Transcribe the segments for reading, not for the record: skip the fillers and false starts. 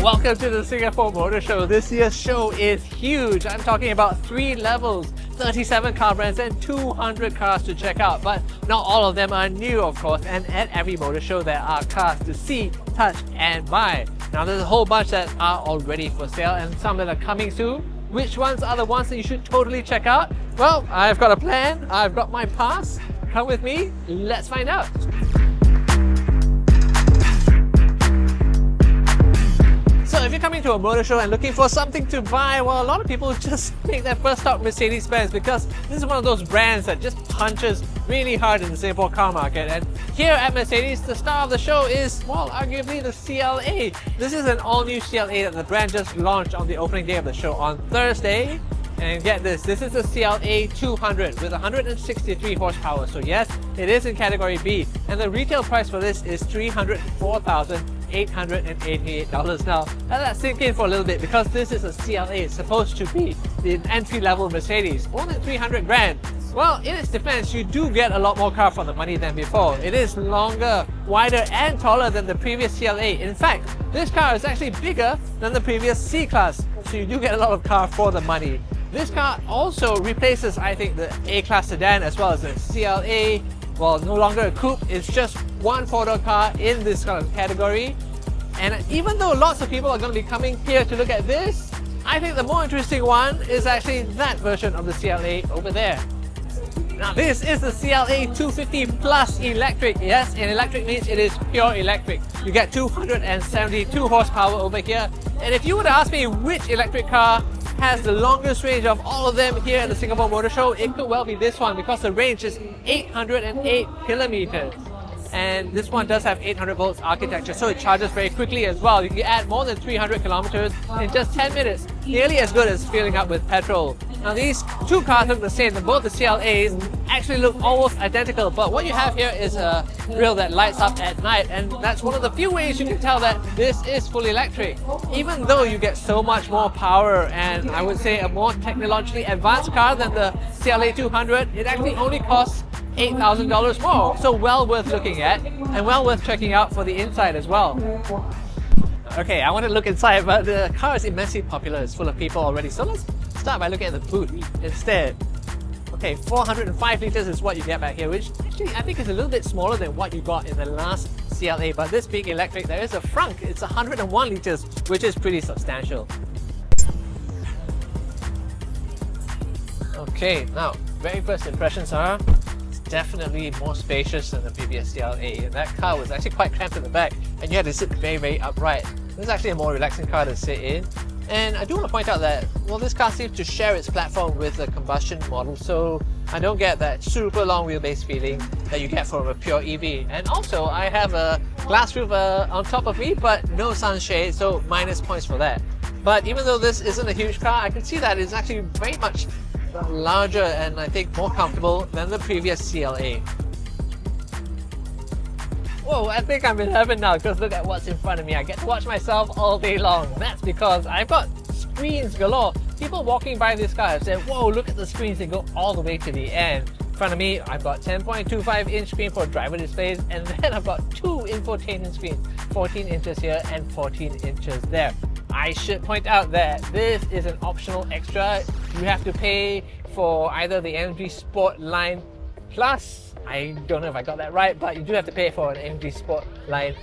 Welcome to the Singapore Motorshow. This year's show is huge. I'm talking about 3 levels, 37 car brands and 200 cars to check out. But not all of them are new, of course, and at every motor show there are cars to see, touch and buy. Now there's a whole bunch that are already for sale and some that are coming soon. Which ones are the ones that you should totally check out? Well, I've got a plan, I've got my pass. Come with me, let's find out. So if you're coming to a motor show and looking for something to buy, well, a lot of people just make their first stop Mercedes-Benz because this is one of those brands that just punches really hard in the Singapore car market. And here at Mercedes, the star of the show is, well, arguably the CLA. This is an all-new CLA that the brand just launched on the opening day of the show on Thursday. And get this is the CLA 200 with 163 horsepower. So yes, it is in category B. And the retail price for this is $304,888. Now, let that sink in for a little bit because this is a CLA. It's supposed to be the entry-level Mercedes. More than 300 grand. Well, in its defense, you do get a lot more car for the money than before. It is longer, wider and taller than the previous CLA. In fact, this car is actually bigger than the previous C-Class. So you do get a lot of car for the money. This car also replaces, I think, the A-Class sedan as well as the CLA. Well, no longer a coupe, it's just one four-door car in this kind of category. And even though lots of people are going to be coming here to look at this, I think the more interesting one is actually that version of the CLA over there. Now this is the CLA 250 Plus Electric. Yes, and electric means it is pure electric. You get 272 horsepower over here. And if you were to ask me which electric car has the longest range of all of them here at the Singapore Motor Show, it could well be this one because the range is 808 kilometers. And this one does have 800 volts architecture, so it charges very quickly as well. You can add more than 300 kilometers in just 10 minutes, nearly as good as filling up with petrol. Now these two cars look the same, and both the CLAs actually look almost identical, but what you have here is a grille that lights up at night, and that's one of the few ways you can tell that this is fully electric. Even though you get so much more power and I would say a more technologically advanced car than the CLA 200, it actually only costs $8,000 more, so well worth looking at and well worth checking out for the inside as well. Okay, I want to look inside, but the car is immensely popular. It's full of people already, so let's start by looking at the boot instead. Okay, 405 litres is what you get back here, which actually I think is a little bit smaller than what you got in the last CLA, but this being electric, there is a frunk. It's 101 litres, which is pretty substantial. Okay, now, very first impressions are definitely more spacious than the previous CLA. And that car was actually quite cramped in the back and you had to sit very, very upright. This is actually a more relaxing car to sit in. And I do want to point out that, well, this car seems to share its platform with the combustion model, so I don't get that super long wheelbase feeling that you get from a pure EV. And also, I have a glass roof on top of me, but no sunshade, so minus points for that. But even though this isn't a huge car, I can see that it's actually very much larger and I think more comfortable than the previous CLA. Whoa, I think I'm in heaven now because look at what's in front of me. I get to watch myself all day long. That's because I've got screens galore. People walking by this car have said, whoa, look at the screens, they go all the way to the end. In front of me, I've got 10.25 inch screen for driver displays, and then I've got 2 infotainment screens, 14 inches here and 14 inches there. I should point out that this is an optional extra. You have to pay for either the MG Sport Line Plus, I don't know if I got that right, but you do have to pay for an MG Sport Line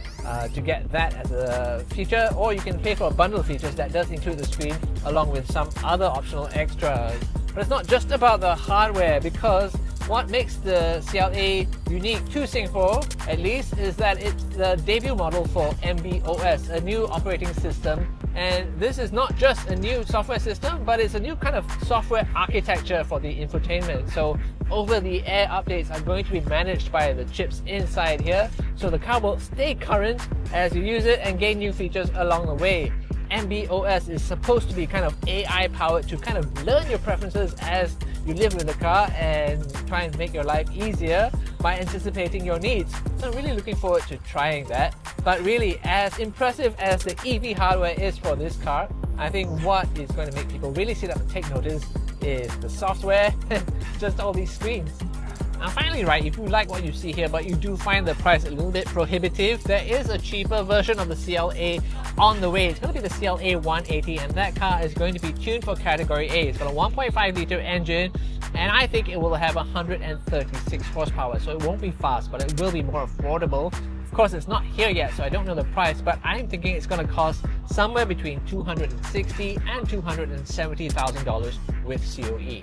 to get that as a feature, or you can pay for a bundle of features that does include the screen along with some other optional extras. But it's not just about the hardware, because what makes the CLA unique to Singapore, at least, is that it's the debut model for MBOS, a new operating system. And this is not just a new software system, but it's a new kind of software architecture for the infotainment. So over-the-air updates are going to be managed by the chips inside here, so the car will stay current as you use it and gain new features along the way. MBOS is supposed to be kind of AI powered to kind of learn your preferences as you live with the car and try and make your life easier by anticipating your needs. So I'm really looking forward to trying that. But really, as impressive as the EV hardware is for this car, I think what is going to make people really sit up and take notice is the software and just all these screens. Now finally, right, if you like what you see here, but you do find the price a little bit prohibitive, there is a cheaper version of the CLA on the way. It's going to be the CLA 180, and that car is going to be tuned for category A. It's got a 1.5 litre engine, and I think it will have 136 horsepower, so it won't be fast, but it will be more affordable. Of course, it's not here yet, so I don't know the price, but I'm thinking it's going to cost somewhere between $260,000 and $270,000 with COE.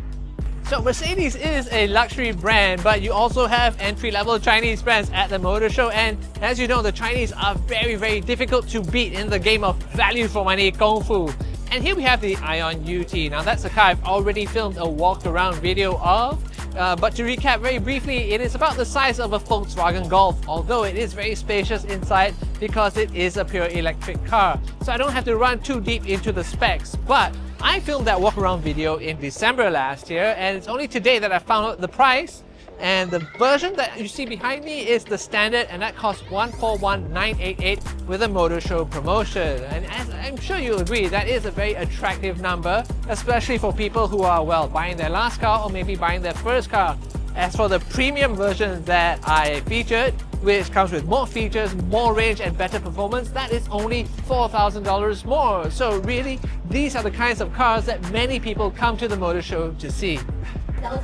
So Mercedes is a luxury brand, but you also have entry-level Chinese brands at the motor show, and as you know, the Chinese are very, very difficult to beat in the game of value for money Kung Fu. And here we have the Aion UT. Now that's a car I've already filmed a walk-around video of, but to recap very briefly, it is about the size of a Volkswagen Golf, although it is very spacious inside because it is a pure electric car. So I don't have to run too deep into the specs, but I filmed that walk-around video in December last year, and it's only today that I found out the price. And the version that you see behind me is the standard, and that costs $141,988 with a motor show promotion. And as I'm sure you'll agree, that is a very attractive number, especially for people who are, well, buying their last car or maybe buying their first car. As for the premium version that I featured, which comes with more features, more range and better performance, that is only $4,000 more. So really, these are the kinds of cars that many people come to the motor show to see.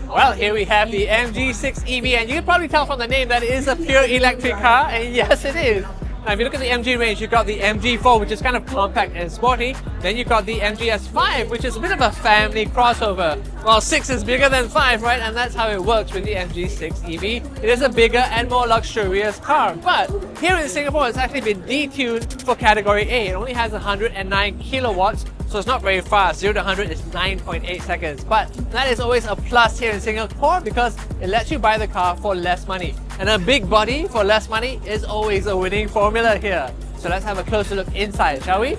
Well, here we have the MG6 EV, and you can probably tell from the name that it is a pure electric car, and yes it is. Now if you look at the MG range, you've got the MG4, which is kind of compact and sporty. Then you've got the MGS5, which is a bit of a family crossover. Well, 6 is bigger than 5, right? And that's how it works with the MG6 EV. It is a bigger and more luxurious car. But here in Singapore, it's actually been detuned for category A. It only has 109 kilowatts, so it's not very fast. 0 to 100 is 9.8 seconds. But that is always a plus here in Singapore because it lets you buy the car for less money. And a big body for less money is always a winning formula here. So let's have a closer look inside, shall we?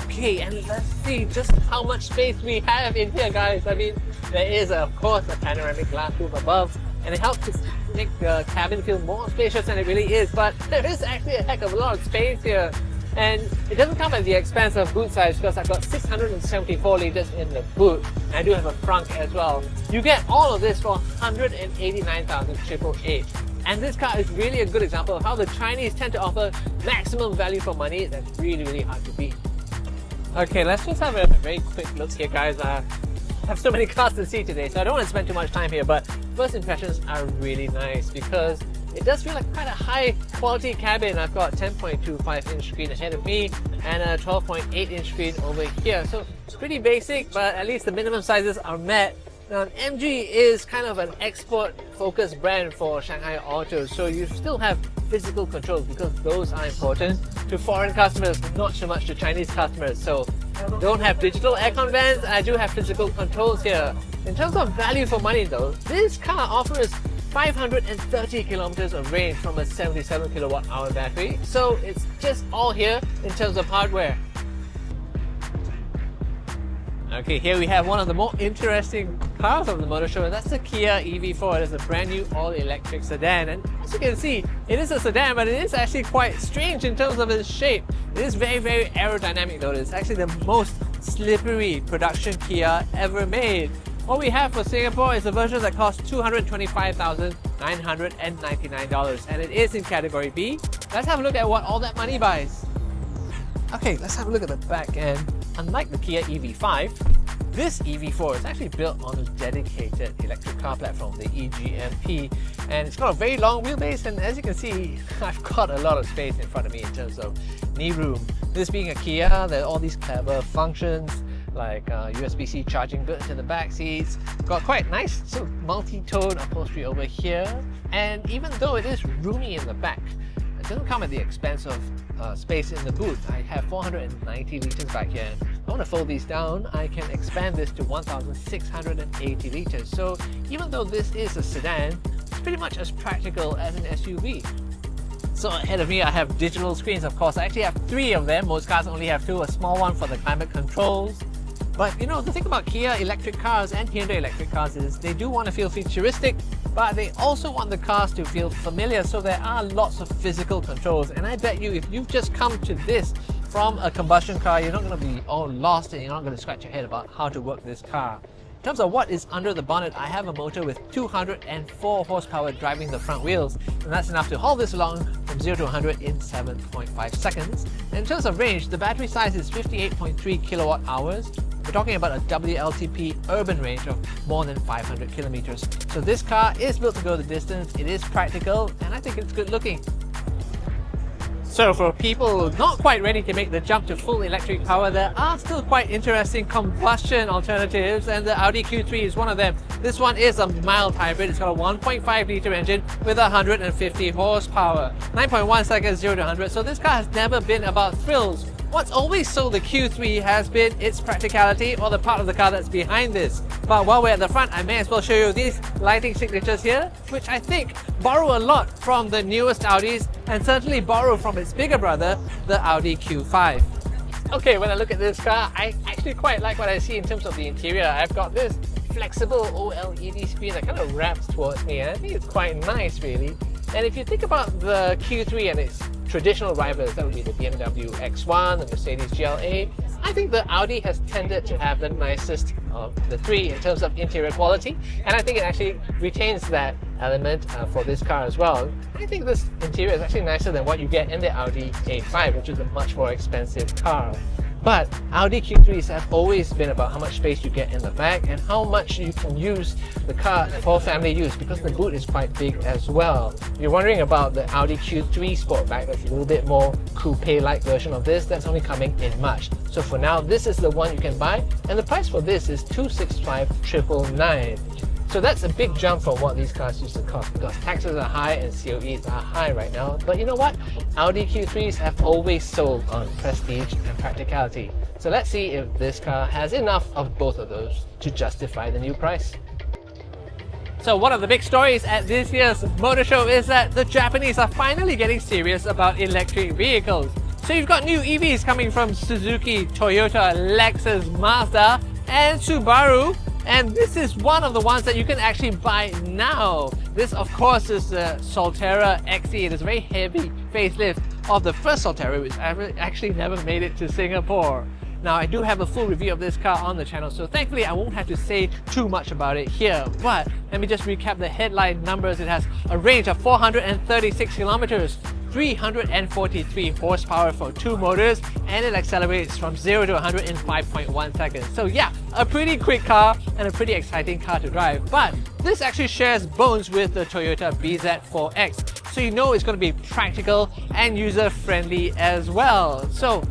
Okay, and let's see just how much space we have in here, guys. I mean, there is, of course, a panoramic glass roof above, and it helps to make the cabin feel more spacious than it really is. But there is actually a heck of a lot of space here. And it doesn't come at the expense of boot size because I've got 674 litres in the boot, and I do have a frunk as well. You get all of this for $189,888. And this car is really a good example of how the Chinese tend to offer maximum value for money that's really, really hard to beat. Okay, let's just have a very quick look here, guys. I have so many cars to see today, so I don't want to spend too much time here, but first impressions are really nice because it does feel like quite a high quality cabin. I've got 10.25 inch screen ahead of me and a 12.8 inch screen over here. So it's pretty basic, but at least the minimum sizes are met. Now, MG is kind of an export-focused brand for Shanghai Autos, so you still have physical controls because those are important to foreign customers, not so much to Chinese customers. So don't have digital aircon vents, I do have physical controls here. In terms of value for money though, this car offers 530 kilometers of range from a 77 kilowatt hour battery, so it's just all here in terms of hardware. Okay, here we have one of the more interesting cars of the motor show, and that's the Kia EV4. It is a brand new all-electric sedan, and as you can see, it is a sedan, but it is actually quite strange in terms of its shape. It is very, very aerodynamic though. It's actually the most slippery production Kia ever made. What we have for Singapore is a version that costs $225,999, and it is in category B. Let's have a look at what all that money buys. Okay, let's have a look at the back end. Unlike the Kia EV5, this EV4 is actually built on a dedicated electric car platform, the EGMP, and it's got a very long wheelbase, and as you can see, I've got a lot of space in front of me in terms of knee room. This being a Kia, there are all these clever functions like USB-C charging built into the back seats. Got quite nice sort of multi-tone upholstery over here, and even though it is roomy in the back, it doesn't come at the expense of space in the boot. I have 490 litres back here. If I want to fold these down, I can expand this to 1,680 litres. So even though this is a sedan, it's pretty much as practical as an SUV. So ahead of me, I have digital screens, of course. I actually have 3 of them. Most cars only have 2, a small one for the climate controls. But you know, the thing about Kia electric cars and Hyundai electric cars is they do want to feel futuristic, but they also want the cars to feel familiar, so there are lots of physical controls. And I bet you, if you've just come to this from a combustion car, you're not going to be all lost and you're not going to scratch your head about how to work this car. In terms of what is under the bonnet, I have a motor with 204 horsepower driving the front wheels, and that's enough to haul this along from 0 to 100 in 7.5 seconds. And in terms of range, the battery size is 58.3 kilowatt hours. We're talking about a WLTP urban range of more than 500 kilometers. So this car is built to go the distance, it is practical, and I think it's good looking. So for people not quite ready to make the jump to full electric power, there are still quite interesting combustion alternatives, and the Audi Q3 is one of them. This one is a mild hybrid. It's got a 1.5 litre engine with 150 horsepower, 9.1 seconds 0 to 100. So this car has never been about thrills. What's always sold the Q3 has been its practicality, or the part of the car that's behind this. But while we're at the front, I may as well show you these lighting signatures here, which I think borrow a lot from the newest Audis and certainly borrow from its bigger brother, the Audi Q5. Okay, when I look at this car, I actually quite like what I see in terms of the interior. I've got this flexible OLED screen that kind of wraps towards me, and I think it's quite nice really. And if you think about the Q3 and its traditional rivals, that would be the BMW X1, the Mercedes GLA, I think the Audi has tended to have the nicest of the three in terms of interior quality, and I think it actually retains that element for this car as well. I think this interior is actually nicer than what you get in the Audi A5, which is a much more expensive car. But Audi Q3s have always been about how much space you get in the back and how much you can use the car for family use, because the boot is quite big as well. If you're wondering about the Audi Q3 Sportback, that's a little bit more coupe-like version of this, that's only coming in March. So for now, this is the one you can buy, and the price for this is $265,999. So that's a big jump from what these cars used to cost, because taxes are high and COEs are high right now. But you know what? Audi Q3s have always sold on prestige and practicality. So let's see if this car has enough of both of those to justify the new price. So one of the big stories at this year's motor show is that the Japanese are finally getting serious about electric vehicles. So you've got new EVs coming from Suzuki, Toyota, Lexus, Mazda and Subaru. And this is one of the ones that you can actually buy now. This, of course, is the Solterra XE. It is a very heavy facelift of the first Solterra, which actually never made it to Singapore. Now, I do have a full review of this car on the channel, so thankfully I won't have to say too much about it here. But let me just recap the headline numbers. It has a range of 436 kilometers, 343 horsepower for two motors, and it accelerates from 0 to 100 in 5.1 seconds. So yeah, a pretty quick car and a pretty exciting car to drive. But this actually shares bones with the Toyota BZ4X, so you know it's going to be practical and user-friendly as well. So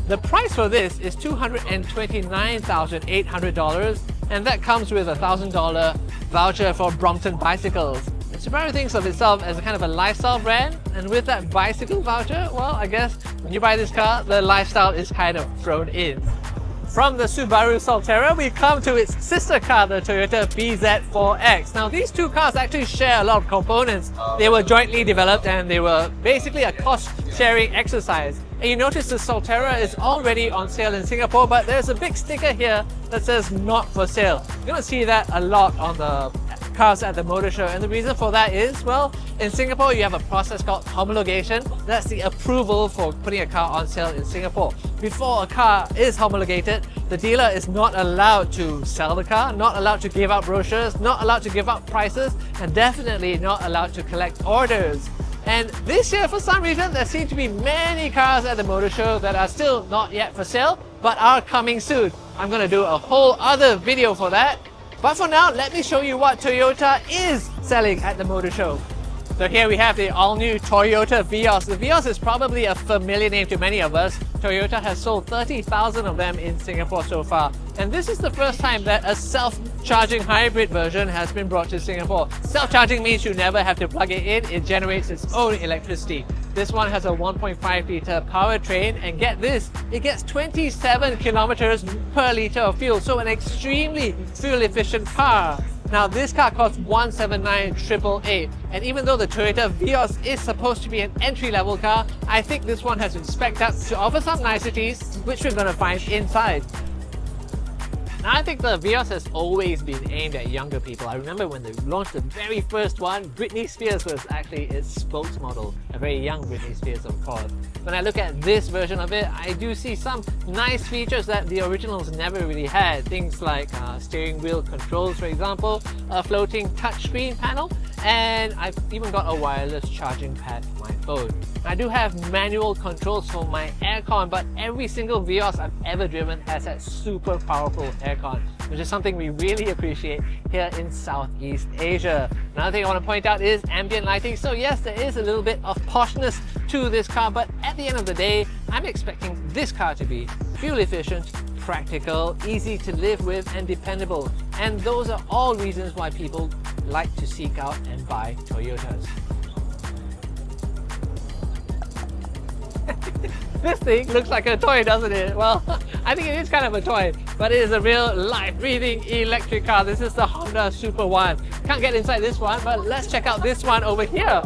the price for this is $229,800, and that comes with a $1,000 voucher for Brompton Bicycles. Subaru thinks of itself as a kind of a lifestyle brand, and with that bicycle voucher, well, I guess when you buy this car, the lifestyle is kind of thrown in. From the Subaru Solterra, we come to its sister car, the Toyota BZ4X. Now, these two cars actually share a lot of components. They were jointly developed and they were basically a cost-sharing exercise. And you notice the Solterra is already on sale in Singapore, but there's a big sticker here that says not for sale. You're going to see that a lot on the cars at the motor show, and the reason for that is, well, in Singapore you have a process called homologation. That's the approval for putting a car on sale in Singapore. Before a car is homologated, the dealer is not allowed to sell the car, not allowed to give out brochures, not allowed to give out prices, and definitely not allowed to collect orders. And this year, for some reason, there seem to be many cars at the motor show that are still not yet for sale, but are coming soon. I'm going to do a whole other video for that. But for now, let me show you what Toyota is selling at the motor show. So here we have the all-new Toyota Vios. The Vios is probably a familiar name to many of us. Toyota has sold 30,000 of them in Singapore so far. And this is the first time that a self-charging hybrid version has been brought to Singapore. Self-charging means you never have to plug it in, it generates its own electricity. This one has a 1.5 litre powertrain, and get this, it gets 27 kilometers per litre of fuel, so an extremely fuel-efficient car. Now, this car costs $179,888, and even though the Toyota Vios is supposed to be an entry-level car, I think this one has been spec'd up to offer some niceties, which we're going to find inside. Now, I think the Vios has always been aimed at younger people. I remember when they launched the very first one, Britney Spears was actually its spokesmodel, a very young Britney Spears, of course. When I look at this version of it, I do see some nice features that the originals never really had. Things like steering wheel controls, for example, a floating touchscreen panel, and I've even got a wireless charging pad for my phone. I do have manual controls for my aircon, but every single Vios I've ever driven has that super powerful aircon, which is something we really appreciate here in Southeast Asia. Another thing I want to point out is ambient lighting. So yes, there is a little bit of poshness to this car, but at the end of the day, I'm expecting this car to be fuel efficient, practical, easy to live with, and dependable. And those are all reasons why people like to seek out and buy Toyotas. This thing looks like a toy, doesn't it? Well, I think it is kind of a toy, but it is a real life-breathing electric car. This is the Honda Super One. Can't get inside this one, but let's check out this one over here.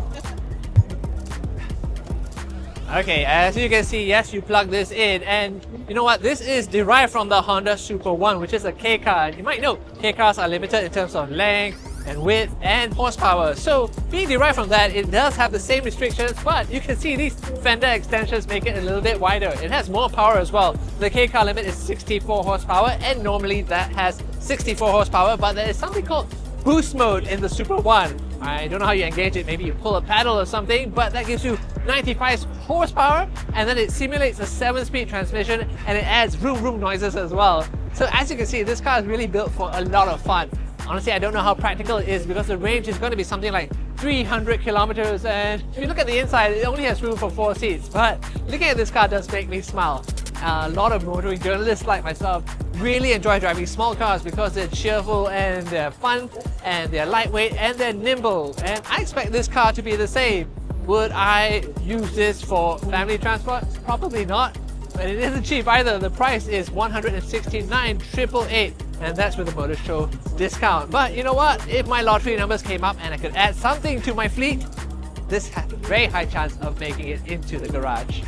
Okay, as you can see, yes, you plug this in, and you know what? This is derived from the Honda Super One, which is a K car. You might know K cars are limited in terms of length and width and horsepower. So being derived from that, it does have the same restrictions, but you can see these fender extensions make it a little bit wider. It has more power as well. The K car limit is 64 horsepower, and normally that has 64 horsepower, but there is something called boost mode in the Super One. I don't know how you engage it, maybe you pull a paddle or something, but that gives you 95 horsepower, and then it simulates a 7-speed transmission, and it adds vroom vroom noises as well. So as you can see, this car is really built for a lot of fun. Honestly, I don't know how practical it is because the range is going to be something like 300 kilometers, and if you look at the inside, it only has room for 4 seats. But looking at this car does make me smile. A lot of motoring journalists like myself really enjoy driving small cars because they're cheerful and they're fun and they're lightweight and they're nimble. And I expect this car to be the same. Would I use this for family transport? Probably not. But it isn't cheap either. The price is $169,888, and that's with the Motorshow discount. But you know what? If my lottery numbers came up and I could add something to my fleet, this has a very high chance of making it into the garage.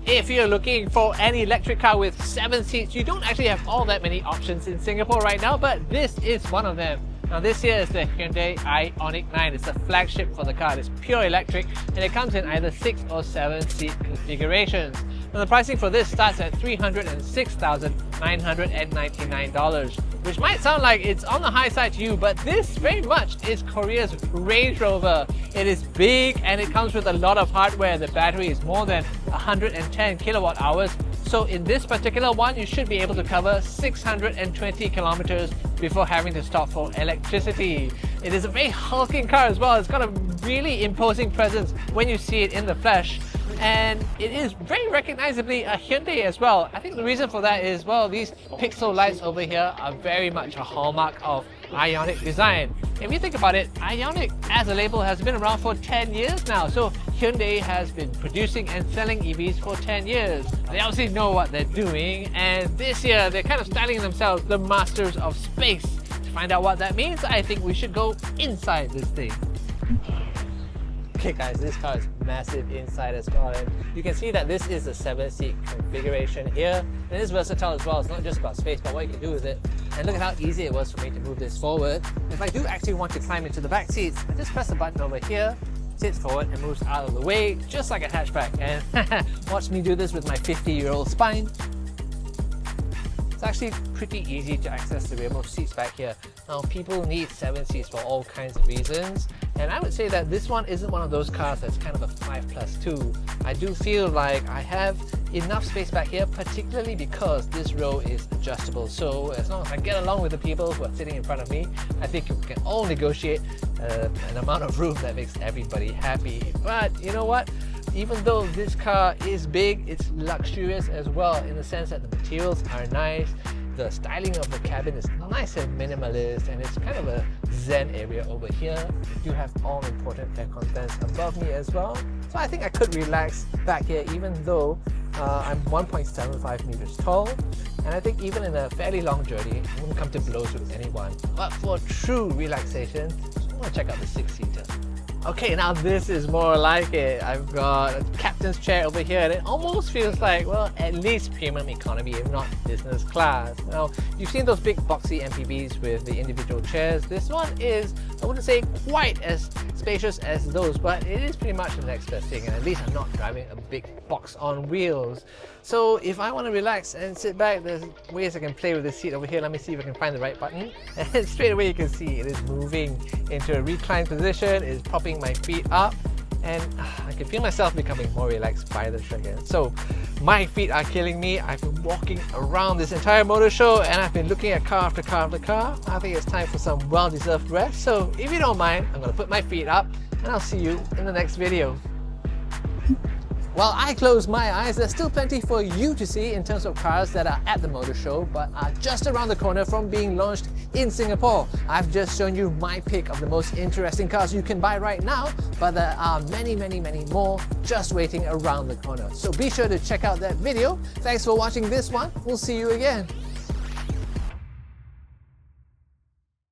If you're looking for an electric car with 7 seats, you don't actually have all that many options in Singapore right now, but this is one of them. Now this here is the Hyundai Ioniq 9. It's a flagship for the car. It's pure electric, and it comes in either 6 or 7 seat configurations. Now the pricing for this starts at $306,999, which might sound like it's on the high side to you, but this very much is Korea's Range Rover. It is big and it comes with a lot of hardware. The battery is more than 110 kilowatt hours. So in this particular one, you should be able to cover 620 kilometers before having to stop for electricity. It is a very hulking car as well. It's got a really imposing presence when you see it in the flesh. And it is very recognizably a Hyundai as well. I think the reason for that is, well, these pixel lights over here are very much a hallmark of Ioniq design. If you think about it, Ioniq as a label has been around for 10 years now. So Hyundai has been producing and selling EVs for 10 years. They obviously know what they're doing, and this year they're kind of styling themselves the masters of space. To find out what that means, I think we should go inside this thing. Okay guys, this car is massive inside as well, and you can see that this is a 7-seat configuration here, and it is versatile as well. It's not just about space, but what you can do with it. And look at how easy it was for me to move this forward. If I do actually want to climb into the back seats, I just press the button over here, sits forward and moves out of the way, just like a hatchback. And watch me do this with my 50-year-old spine. It's actually pretty easy to access the rearmost seats back here. Now, people need 7 seats for all kinds of reasons, and I would say that this one isn't one of those cars that's kind of a 5+2. I do feel like I have enough space back here, particularly because this row is adjustable. So as long as I get along with the people who are sitting in front of me, I think we can all negotiate an amount of room that makes everybody happy. But you know what? Even though this car is big, it's luxurious as well, in the sense that the materials are nice, the styling of the cabin is nice and minimalist, and it's kind of a zen area over here. We do have all important aircon vents above me as well, so I think I could relax back here even though I'm 1.75 meters tall, and I think even in a fairly long journey I wouldn't come to blows with anyone. But for true relaxation, I want to check out the 6-seater. Okay, now this is more like it. I've got a captain's chair over here, and it almost feels like, well, at least premium economy, if not business class. Now, you've seen those big boxy MPVs with the individual chairs. This one is, I wouldn't say quite as spacious as those, but it is pretty much the next best thing, and at least I'm not driving a big box on wheels. So if I want to relax and sit back, there's ways I can play with the seat over here. Let me see if I can find the right button. And straight away you can see it is moving into a reclined position, it's propping my feet up, and I can feel myself becoming more relaxed by the trigger. So my feet are killing me. I've been walking around this entire motor show and I've been looking at car after car after car. I think it's time for some well-deserved rest. So if you don't mind, I'm going to put my feet up and I'll see you in the next video. While I close my eyes, there's still plenty for you to see in terms of cars that are at the motor show but are just around the corner from being launched in Singapore. I've just shown you my pick of the most interesting cars you can buy right now, but there are many more just waiting around the corner. So be sure to check out that video. Thanks for watching this one. We'll see you again.